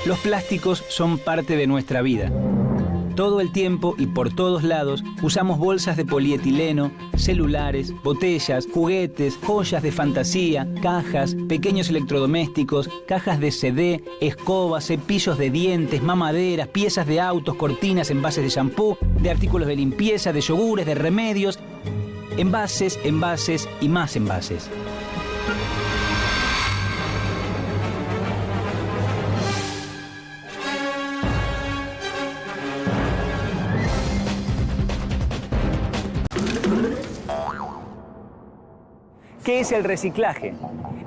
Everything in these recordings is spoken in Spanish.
Los plásticos son parte de nuestra vida. Todo el tiempo y por todos lados usamos bolsas de polietileno, celulares, botellas, juguetes, joyas de fantasía, cajas, pequeños electrodomésticos, cajas de CD, escobas, cepillos de dientes, mamaderas, piezas de autos, cortinas, envases de shampoo, de artículos de limpieza, de yogures, de remedios, envases, envases y más envases. ¿Qué es el reciclaje?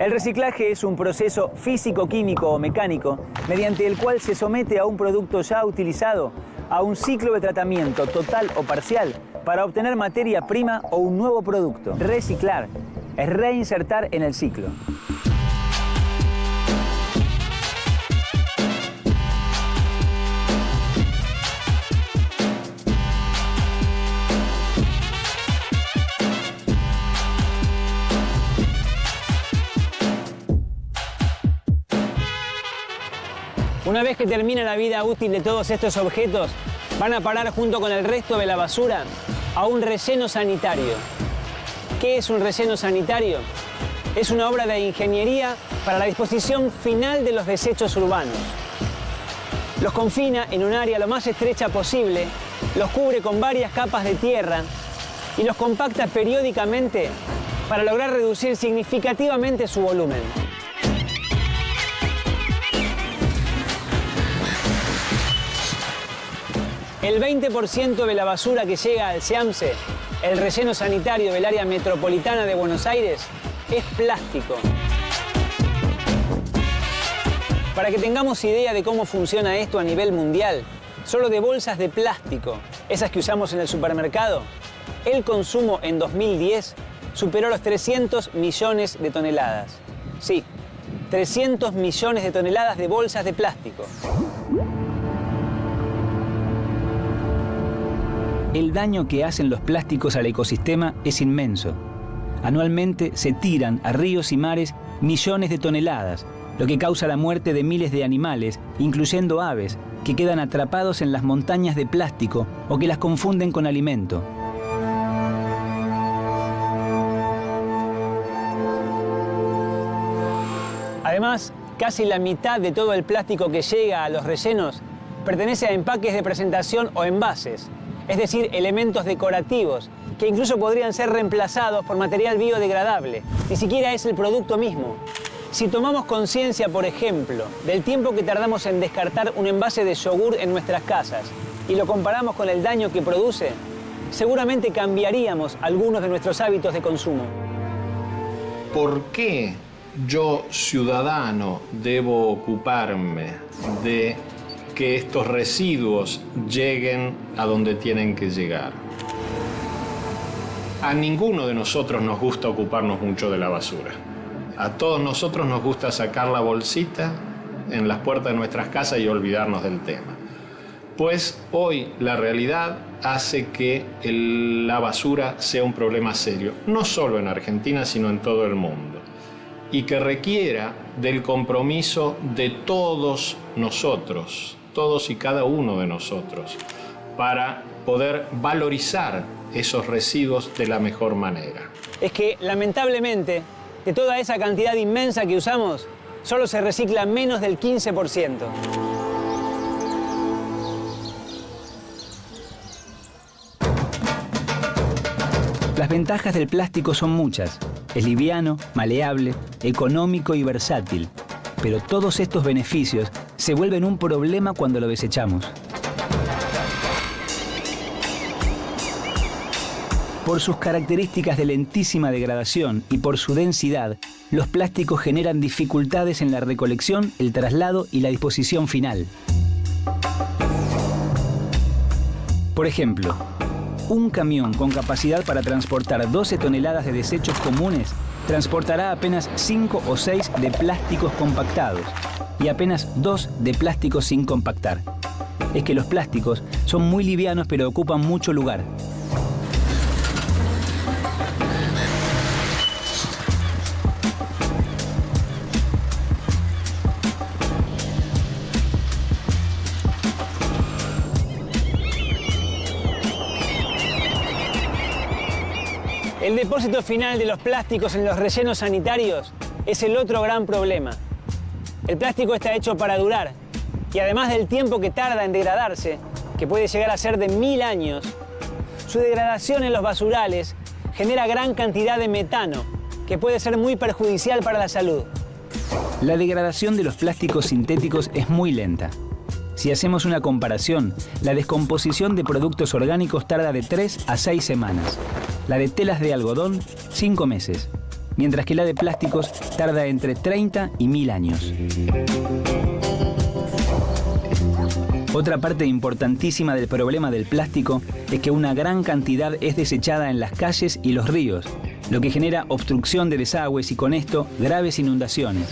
El reciclaje es un proceso físico-químico o mecánico mediante el cual se somete a un producto ya utilizado a un ciclo de tratamiento total o parcial para obtener materia prima o un nuevo producto. Reciclar es reinsertar en el ciclo. Una vez que termina la vida útil de todos estos objetos, van a parar junto con el resto de la basura a un relleno sanitario. ¿Qué es un relleno sanitario? Es una obra de ingeniería para la disposición final de los desechos urbanos. Los confina en un área lo más estrecha posible, los cubre con varias capas de tierra y los compacta periódicamente para lograr reducir significativamente su volumen. El 20% de la basura que llega al SEAMSE, el relleno sanitario del área metropolitana de Buenos Aires, es plástico. Para que tengamos idea de cómo funciona esto a nivel mundial, solo de bolsas de plástico, esas que usamos en el supermercado, el consumo en 2010 superó los 300 millones de toneladas. Sí, 300 millones de toneladas de bolsas de plástico. El daño que hacen los plásticos al ecosistema es inmenso. Anualmente se tiran a ríos y mares millones de toneladas, lo que causa la muerte de miles de animales, incluyendo aves, que quedan atrapados en las montañas de plástico o que las confunden con alimento. Además, casi la mitad de todo el plástico que llega a los rellenos pertenece a empaques de presentación o envases, es decir, elementos decorativos, que incluso podrían ser reemplazados por material biodegradable. Ni siquiera es el producto mismo. Si tomamos conciencia, por ejemplo, del tiempo que tardamos en descartar un envase de yogur en nuestras casas y lo comparamos con el daño que produce, seguramente cambiaríamos algunos de nuestros hábitos de consumo. ¿Por qué yo, ciudadano, debo ocuparme de que estos residuos lleguen a donde tienen que llegar? A ninguno de nosotros nos gusta ocuparnos mucho de la basura. A todos nosotros nos gusta sacar la bolsita en las puertas de nuestras casas y olvidarnos del tema. Pues hoy la realidad hace que la basura sea un problema serio, no solo en Argentina, sino en todo el mundo, y que requiera del compromiso de todos nosotros, todos y cada uno de nosotros, para poder valorizar esos residuos de la mejor manera. Es que, lamentablemente, de toda esa cantidad inmensa que usamos, solo se recicla menos del 15%. Las ventajas del plástico son muchas. Es liviano, maleable, económico y versátil. Pero todos estos beneficios se vuelven un problema cuando lo desechamos. Por sus características de lentísima degradación y por su densidad, los plásticos generan dificultades en la recolección, el traslado y la disposición final. Por ejemplo, un camión con capacidad para transportar 12 toneladas de desechos comunes transportará apenas 5 o 6 de plásticos compactados y apenas 2 de plásticos sin compactar. Es que los plásticos son muy livianos pero ocupan mucho lugar. El depósito final de los plásticos en los rellenos sanitarios es el otro gran problema. El plástico está hecho para durar y además del tiempo que tarda en degradarse, que puede llegar a ser de 1000 años, su degradación en los basurales genera gran cantidad de metano, que puede ser muy perjudicial para la salud. La degradación de los plásticos sintéticos es muy lenta. Si hacemos una comparación, la descomposición de productos orgánicos tarda de 3 a 6 semanas. La de telas de algodón, 5 meses. Mientras que la de plásticos tarda entre 30 y 1000 años. Otra parte importantísima del problema del plástico es que una gran cantidad es desechada en las calles y los ríos, lo que genera obstrucción de desagües y con esto graves inundaciones.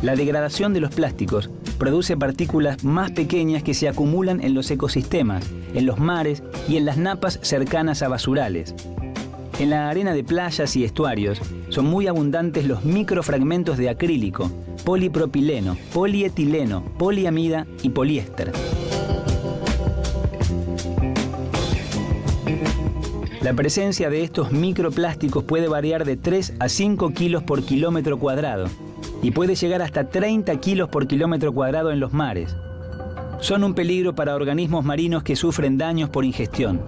La degradación de los plásticos produce partículas más pequeñas que se acumulan en los ecosistemas, en los mares y en las napas cercanas a basurales. En la arena de playas y estuarios son muy abundantes los microfragmentos de acrílico, polipropileno, polietileno, poliamida y poliéster. La presencia de estos microplásticos puede variar de 3 a 5 kilos por kilómetro cuadrado y puede llegar hasta 30 kilos por kilómetro cuadrado en los mares. Son un peligro para organismos marinos que sufren daños por ingestión.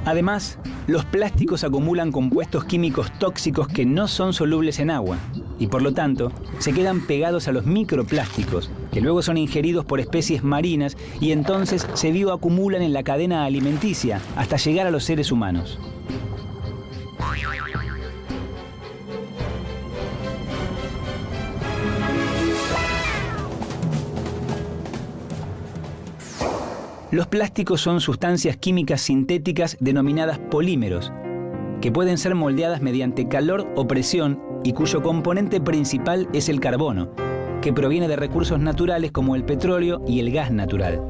Además, los plásticos acumulan compuestos químicos tóxicos que no son solubles en agua y por lo tanto se quedan pegados a los microplásticos, que luego son ingeridos por especies marinas y entonces se bioacumulan en la cadena alimenticia hasta llegar a los seres humanos. Los plásticos son sustancias químicas sintéticas denominadas polímeros, que pueden ser moldeadas mediante calor o presión y cuyo componente principal es el carbono, que proviene de recursos naturales como el petróleo y el gas natural.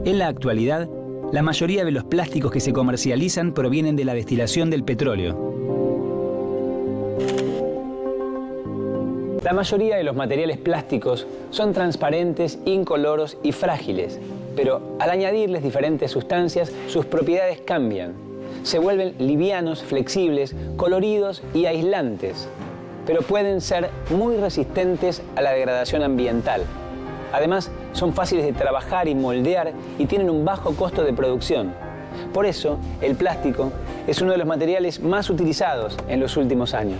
En la actualidad, la mayoría de los plásticos que se comercializan provienen de la destilación del petróleo. La mayoría de los materiales plásticos son transparentes, incoloros y frágiles, pero al añadirles diferentes sustancias, sus propiedades cambian. Se vuelven livianos, flexibles, coloridos y aislantes, pero pueden ser muy resistentes a la degradación ambiental. Además, son fáciles de trabajar y moldear y tienen un bajo costo de producción. Por eso, el plástico es uno de los materiales más utilizados en los últimos años.